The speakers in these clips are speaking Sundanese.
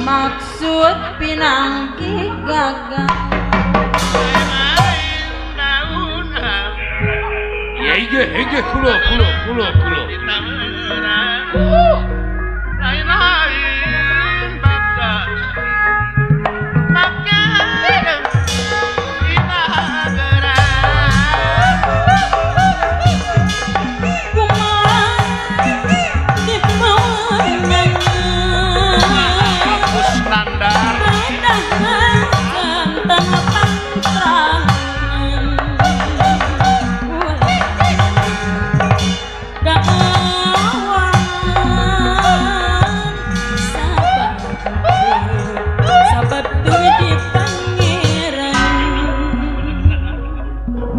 Maksud pinangki gagal Ege kulo lain-lain bakat kita gerak hapus nandar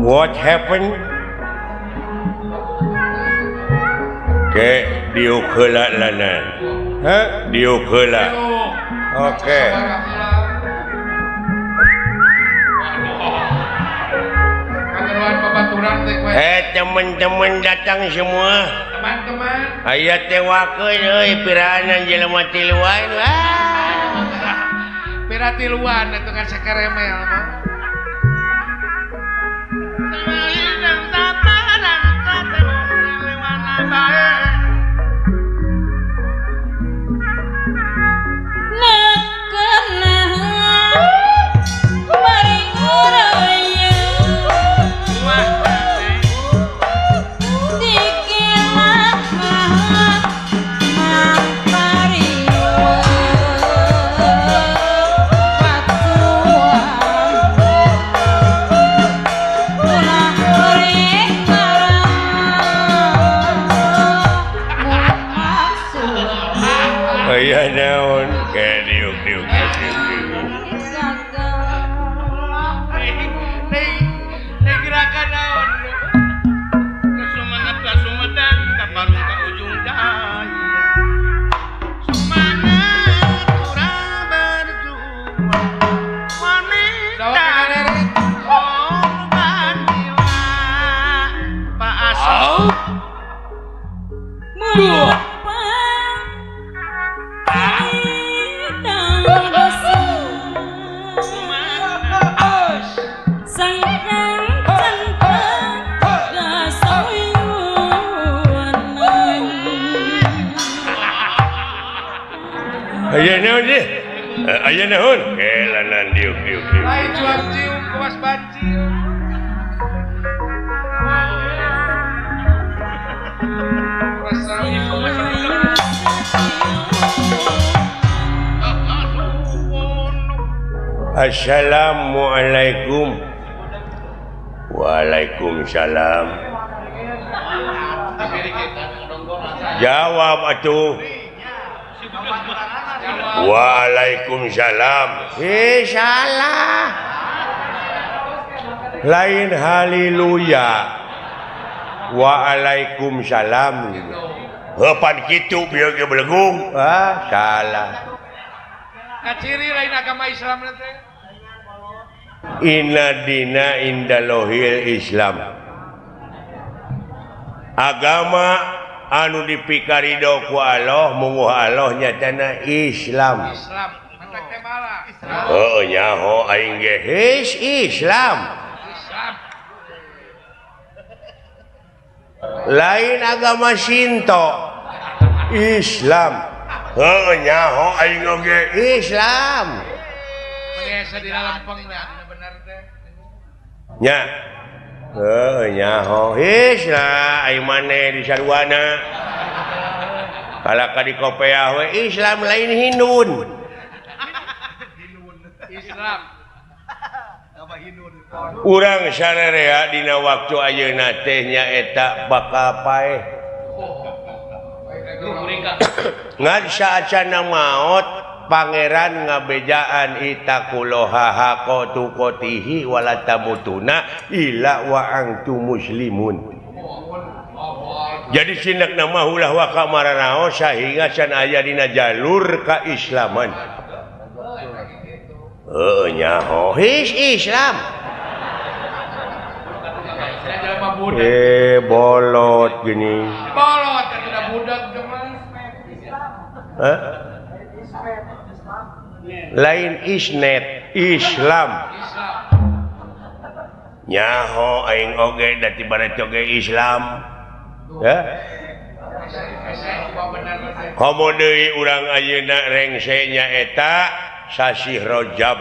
What happened? Ke diuk heula lanan. Hah? Diuk heula. Oke. Teman-teman datang semua. teman-teman Aya teh wakeun euy piranan jelema tiluan. piratiluan itu kan sakaremel mah Aya naon ke diuk. Nih gerakan naon kasumedan kabarung ka ujung daya semangat urang berjuang wanita korban jiwa Pak Asal Aya naon deh? Aya naon? Lanan diuk. lain jual cium kuas bancil Assalamualaikum. Waalaikumsalam. Jawab atuh. Waalaikumsalam. Salah. Lain haleluya. Waalaikumsalam. Hepan kitu bieu ge belegung. Salah. Kaciri lain agama Islam nanti. Inna dina indalohil Islam. Agama anu dipikarido ku Allah munguh Allah nyatana Islam. Islam. Mantap teh malah. Oh nyaho aing ge Islam. Islam. Lain agama Shinto. Islam. Oh nyaho aing oge Islam. Biasa di dalam penglah benar teh. Nya. Nyaho Islam aing maneh di sarwana. Kalaka di kopeah we Islam lain Hindun. Islam. Urang sararea dina waktu ayeuna teh nyaeta bakal paeh. Ngan saacana maot pangeran ngabejaan itakuloha hakotukotihi walatamutuna illa wa antum muslimun. Jadi sinak nama ulah wa kamaranaos sehingga can aya dina jalur kaislaman. Nyaho Islam. Bolot gini. Bolot kan udah budak cuman. Lain isnet Islam. Nyaho aing oge da tibaraet oge Islam. Ya. Komo deui urang ayeuna rengse nyaeta sasi Rajab.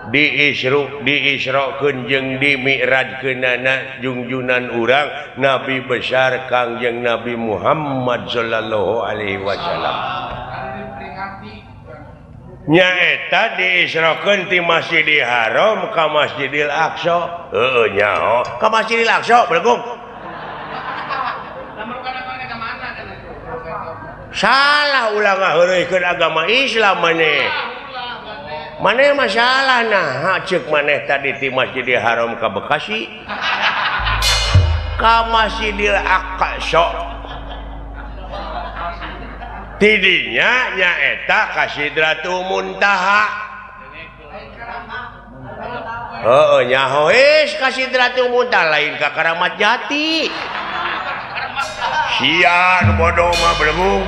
Diisrokeun jeung dimi'rajkeunana junjunan urang Nabi besar Kangjeng Nabi Muhammad sallallahu alaihi wasallam. Nyaeta diisrokeun ti Masjidil Haram ka Masjidil Aqsa. Nyaho ka Masjidil Aqsa belegung. Salah ulah ngaheureukeun agama Islam maneh. Maneh masalah nah ceuk maneh tadi ti Masjidil Haram ka Bekasi. Ka Masjidil Aqsa. Tidinya nyaeta ka Sidratul Muntaha. Nyaho ka Sidratul Muntaha lain ka Karamat Jati. Sia nu bodoh mah belegung.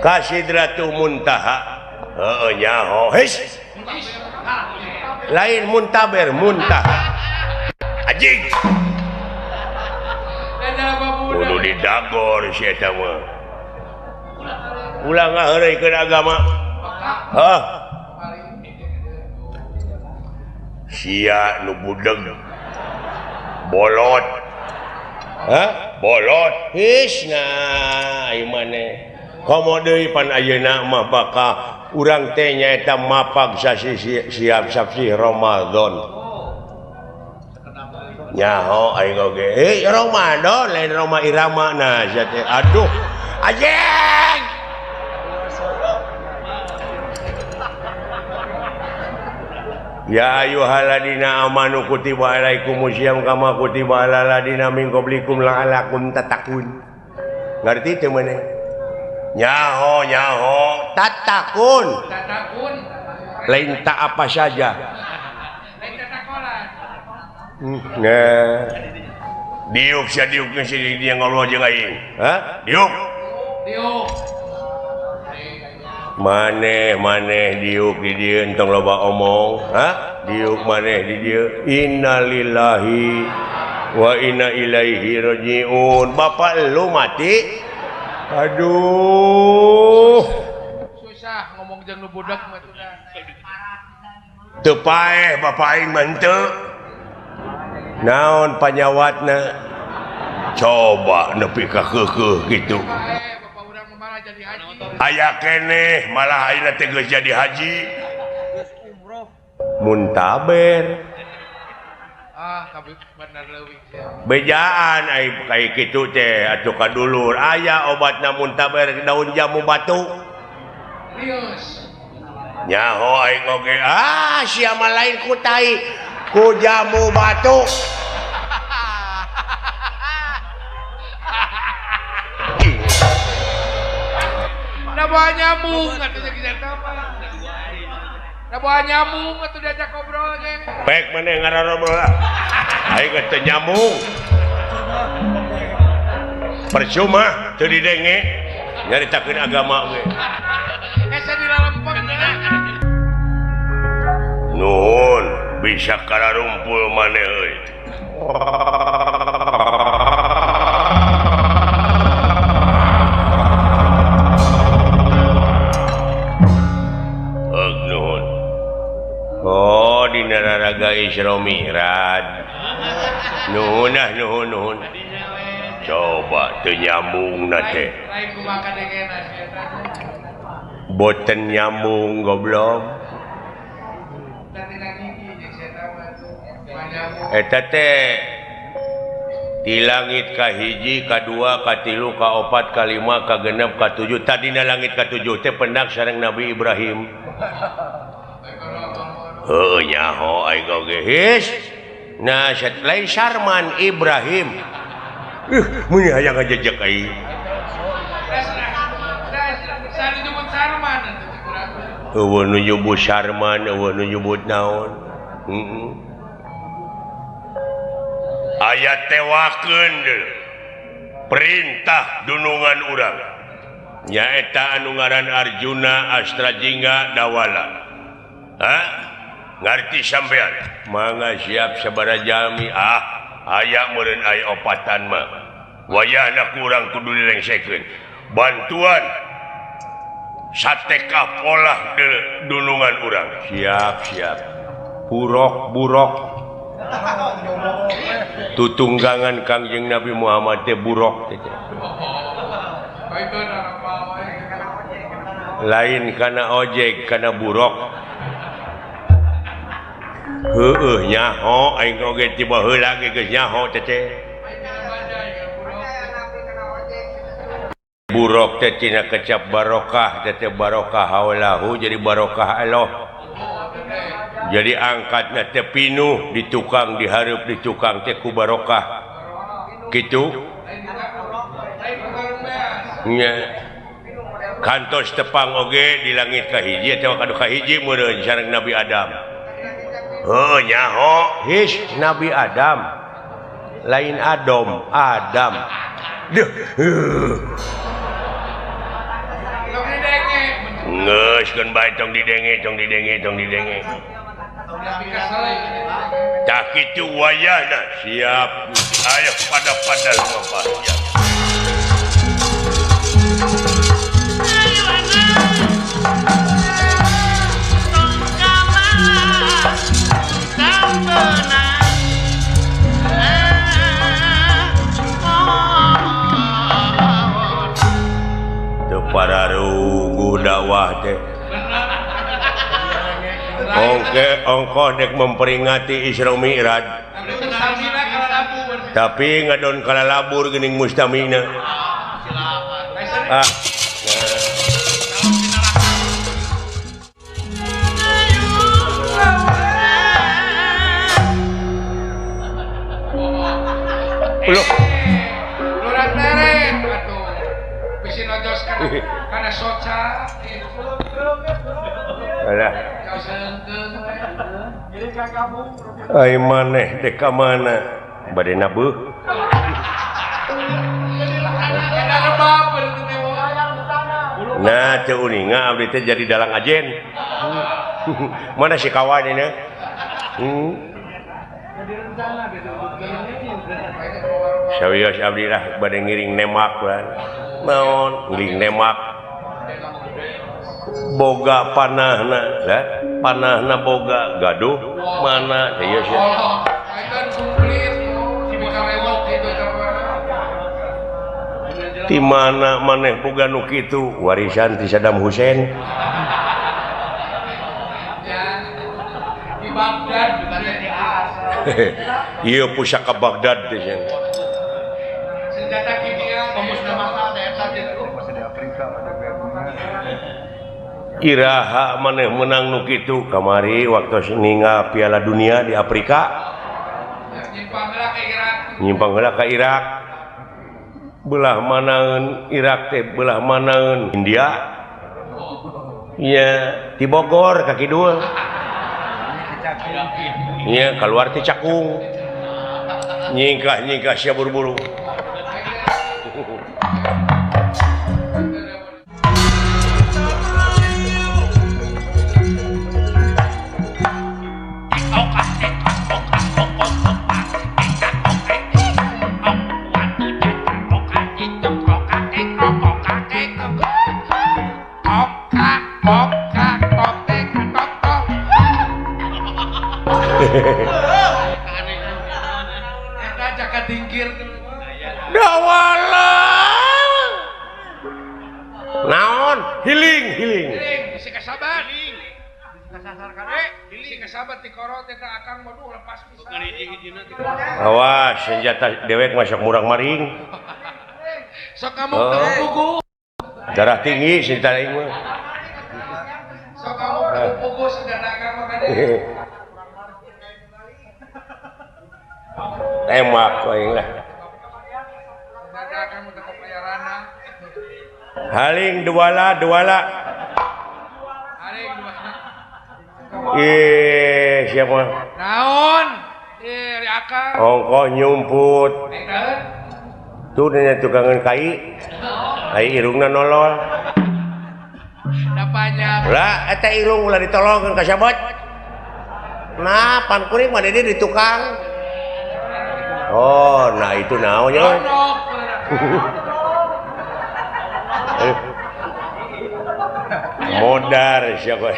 Ka Sidratul Muntaha. Nyaho lain muntaber muntaha. Anjing. Kudu didagor si eta mah. Ulah ngaheureukeun agama. Sia nu budeg. Bolot. Bolot. Nah, ieu maneh. Komo deui pan ayeuna mah baka urang teh nyaeta mapag siap sasi Ramadan. Nyaho aing oge. Ramadan lain Roma Irama nah jate. Aduh. Anjing. Ya ayyuhalladzina amanu kutiba alaikumusiyam kama kutiba alal ladzina min qablikum la'allakum tattaqun. Ngarti teu maneh? Nyaho tatakun lain tak apa saja Lain tatakolan. Nah diuk sia diuk geus dia ngolong jeung aing. Diuk maneh diuk di dieu entong loba omong. Diuk maneh di dieu innalillahi wa inna ilaihi rajiun. Bapak lu mati. Aduh. Susah ngomong jeung nu budak mah teh. Teu paeh bapak aing mah henteu. Naon panyawatna? Coba nepi ka keukeuh kitu. Bapak urang malah jadi haji. Aya keneh malah ayeuna teh geus jadi haji. Muntaber. bener leuwih. Bejaan ai kayak kitu teh atuh kadulur aya obat namun taber daun jamu batu. Rius. Nyaho aing oge sia mah lain ku tai ku jamu batu. Da bawa nyamuk atuh jeung kita mah. Da bawa nyamuk atuh diajak ngobrol ge. Pek maneh ngarobrol lah. Aing geus teu nyambung. Percuma teu didenge nyaritakeun agama ge. Esa di lempeng Nuhun bisa kararumpul maneh euy. Nuhun. Oh di nararaga Isra Mi'raj. Nuhun. Coba teu nyambung teh. lain kumaha kadengena sia. Boten nyambung goblok. Eta teh di langit kahiji, kadua, katilu, kaopat, kalima, kagenep, katujuh. Tadina langit katujuh teh pendak sareng Nabi Ibrahim. Heuh nyaho aing oge his. Nah, lain Sarman Ibrahim. Mun hayang ngajejek aing. Sari nyebut Sarman Eueuh nu nyebut Sarman, eueuh nu nyebut naon. Ayat tewakeun perintah dunungan urang nyaeta anu ngaran Arjuna Astrajingga Dawala. Ngarti sampean? Mangga siap sabaraha jalmi aya meureun aya opatan mah wayahna kurang kudu dilengsekeun bantuan satekah pola dunungan urang. Siap burok tutunggangan Kangjeng Nabi Muhammad teh burok teh. Lain kana ojek kana burok. Heueuh nyaho aing oge tiba heula ge geus nyaho teh. Burok teh tina kecap barokah teh barokah haulahu jadi barokah Allah. Jadi angkatna teh pinuh di tukang dihareup di tukang teh ku barokah. Kitu. Nya. Kantos tepang oge di langit kahiji teh kadu kahiji meureun sareng Nabi Adam. Heuh nyaho his Nabi Adam. Lain Adam. Deuh. Geus keun bae tong didenge. Tak kitu wayahna siap aya pada lumapah ya. Teu pararugu dakwah teh. Ongko dek memperingati Isra Mi'raj. Tapi ngadon kalalabur geuning mustamina. Lurah teret atuh. Bisi nojoskan kana soca. Alah. Ai maneh teh ka mana? Bade nabeuh. Nah, teu uninga abdi teh jadi dalang ajen. Mana si kawan ini? Sawios abdi lah bade ngiring nemak lah. Naon ngiring nemak. Boga panahna, panahna boga gaduh mana teh ieu sia. Di mana maneh boga nu kitu warisan ti Saddam Hussein. Di Baghdad juga di Iya pusaka Baghdad teh. Senjata kimia pemusnah massal eta gitu. Masih di Afrika ada Iraha maneh menang nu kitu kamari waktu ninggal Piala Dunia di Afrika. Nyimpang heula ka Irak. Belah manaeun Irak teh belah manaeun India. Iya, di Bogor ka kidul. Iya, keluar ti Cakung. Nyingkah sia buru-buru. Eta jaka dingkir Dawala. Naon? Healing. si kasabat kasasar kade si kasabat ti korot eta akang mah lepas pisan Awas senjata dewek masuk murang maring. sok kamu pugu Darah tinggi senjata aing mah. sok kamu pugu senjata akang mah kade Tembak aing lah. senjata akang mah tetep aya rana Haling duala. aing dua Siapa? naon ri akang Ongkoh nyumput. eta Tuh nya tukangan kai. Ai irungna nolol. da banyak Lah eta irung ulah ditolongkeun ka sahabat. Nah, pan kuring mah di tukang. Oh, nah itu naon nya. Modar siapa?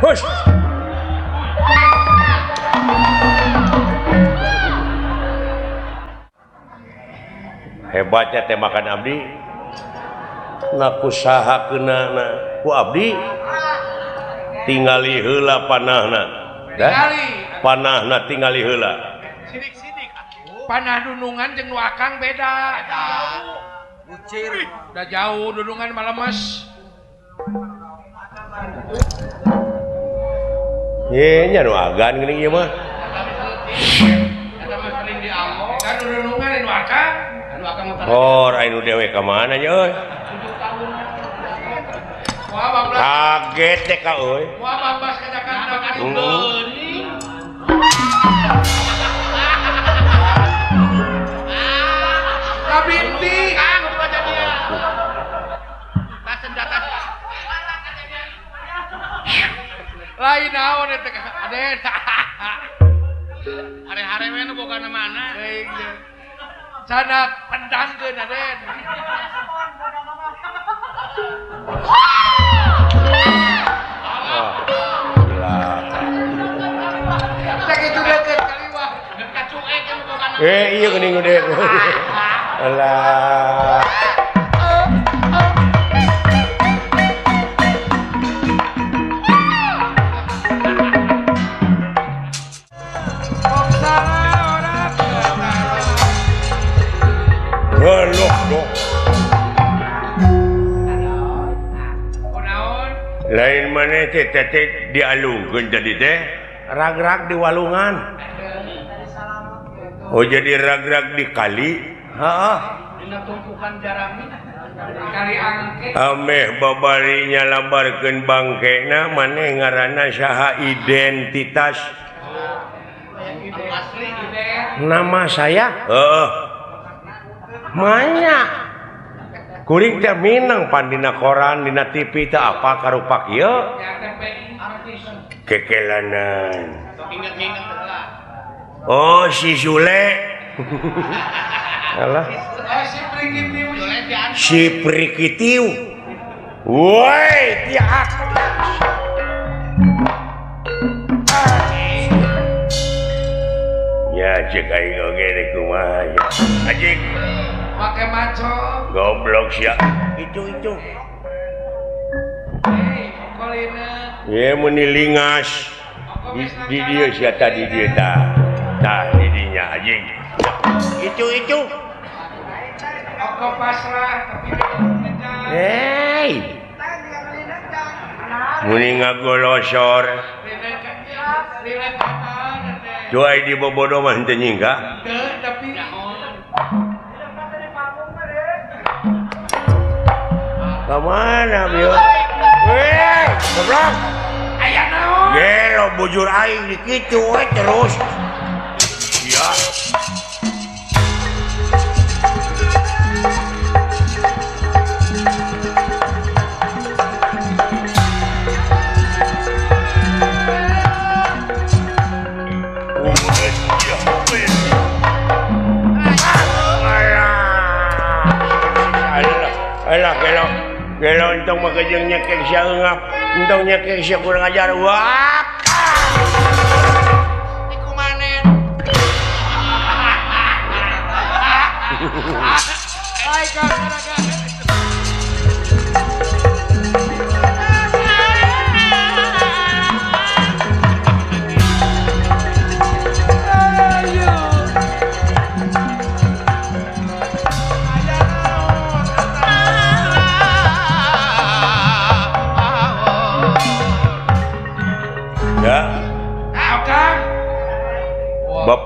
Hush. Hebatnya tembakan abdi. Na kusahakeunna ku abdi tingali heula panahna. Panahna tingali heula. sidik panah dunungan jeung nu akang beda bucir da jauh dunungan malemes Nya nu agan geuning ieu mah. eta mah sering diamong kan dunungan nu akang Oh, anu dewe ka mana nya euy? moal bablas Kaget teh ka euy. moal bablas ka Jakarta kan geuning kabinti kang udah baca dia tas senjata lain naon eta aden hari-hari we nu boga na mana sana pendangkeun aden cek itu deket kaliwah dekat cuek yang boga na Iya geuning gede. Alah. Loh. Lain mana teh dialungkeun jadi teh rag-rag di walungan. Oh jadi rag-rag di kali? Heeh. dina tumpukan jarami kali angke Ameh babarinya lambarkeun bangkena maneh ngaranna saha identitas? asli ide Nama saya? Heeh. Manya. kuring teh minang pandina koran dina TV teh apa karupa kieu kekelanan oh si Sule alah si Prikitiu woi tiak ya cek aing oge deh kumaha ya anjing pakai maco goblok sia itu ya menilingas di dia sia tadi dia tah di dinya anjing itu Oko pasrah tapi hey muni ngagolosor cuai di bobodo mah henteu nyingga tapi kemana bieu weh goblok aya naon gelo bujur aing di kitu we terus ya alah gelo entong makajeng nyekek sia eungap entong nyekek sia kurang ajar wak iku manen ai gara-gara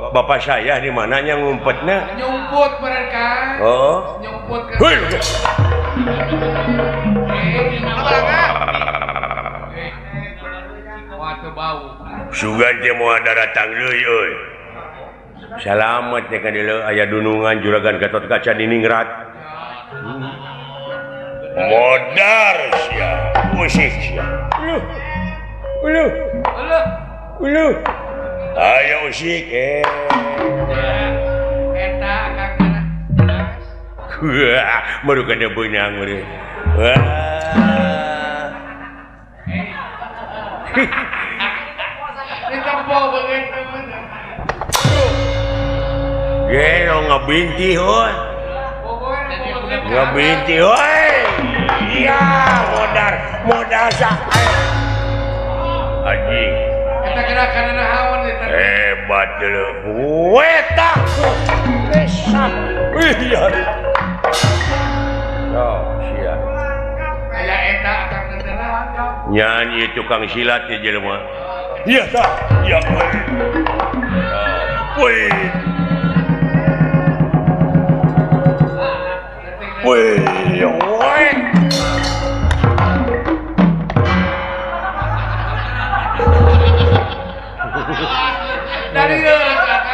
Bapak saya di mananya ngumpetnya? Nyumput mereka. Oh. Nyumput ke. Hei. Waktu bau. Sugan teh mau ada datang deui euy. Salamet teh ka dieu aya dunungan juragan Gatot Kaca di Ningrat. Modar sia, musik sia. Ulu. Ayo usik eta kagana baru kada beunang meureun ditempo beungeun gelo ngabinti heuh ngabinti heuh iya modar sak anjing eta gerakan nahawan eta hebat dulu weta besar iya oh sia aya eta akang tendera nyanyi tukang silat ya jelema iya tah iya woi woi dari kakak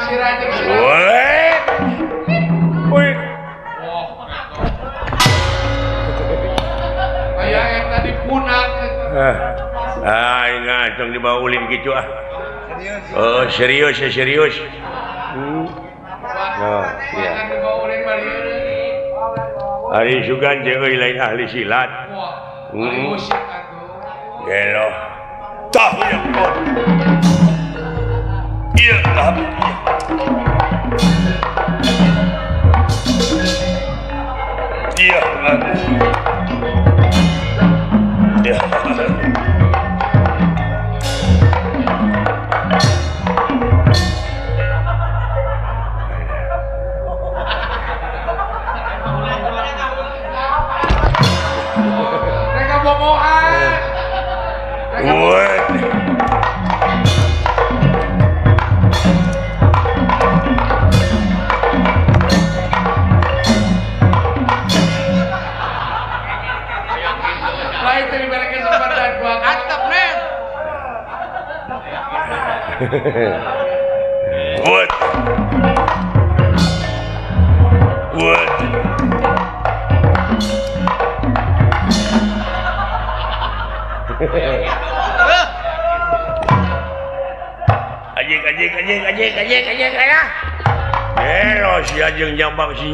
si Raja woi kayak yang tadi punak ingat dong dibawa ulin gitu oh serius oh iya hari sugan jeung lain ahli silat gelo tah ya kok iya tah iya iya mereka bomohan what lain tadi balik kesempatan gua antep men what Gelo si ajeng jambak si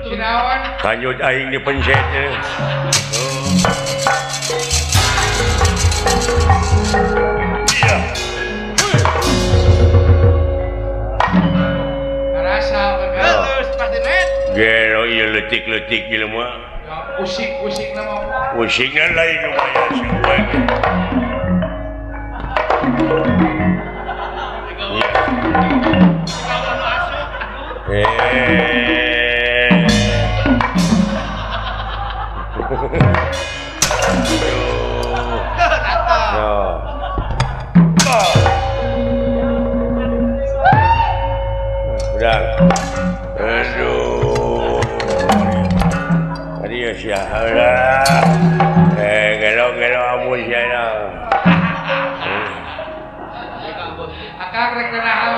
Sinawan. kanjut aing dipencet. Iya. Ngerasa Halus pasti net. Gelo ieu leutik-leutik ieu mah. Usik nama. Musiknya lain lumayan semua. Udah. Aduh. Tadi ya siapa? Gelo amun siapa? Akang rek nahau.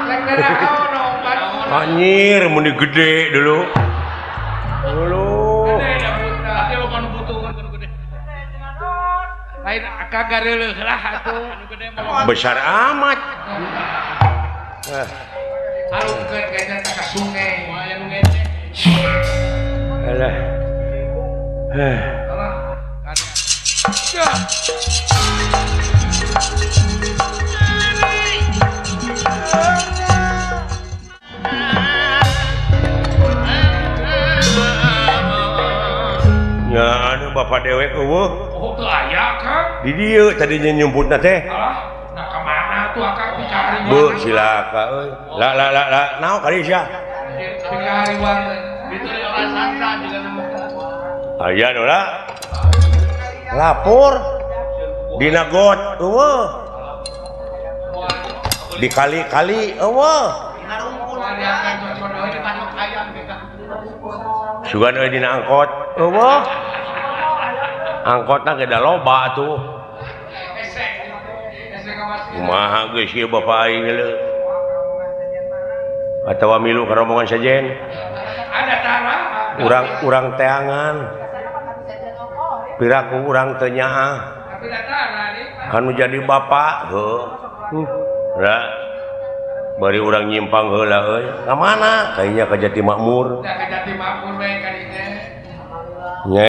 Rek nahau nompan. Anjir, meni gede dulu. Tapi lo kan butuh kan gede. Lain akang gareuleus lah atuh. Besar amat. Harungkeun kayaknya ka sungai. Aya nu ngece. Alah. Alah. Ya. Ya, anu bapak dewek eueuh. Oh, teu aya Kang. Di dieu tadinya nyumputna teh. Alah, nah kemana tuh akang dicari Beuh silaka euy. La, naon kali sia? dicari uang. Itu di orang sangka juga nemu. Aya nu lah. Lapor dina got eueuh. Di kali-kali eueuh. Sugan euy dina angkot eueuh. Angkotna ge da loba atuh. Kumaha geus ieu bapak aing leuh. Atawa milu ka rombongan sajen. Ada tara. Urang teangan. Piraku urang teu nyaah. Tapi ada tara nih. Anu jadi bapak heuh. Da bari urang nyimpang heula euy. Ka mana? Kayaknya ka Jati Makmur. Udah ke Jati Makmur bae kadinya. Nya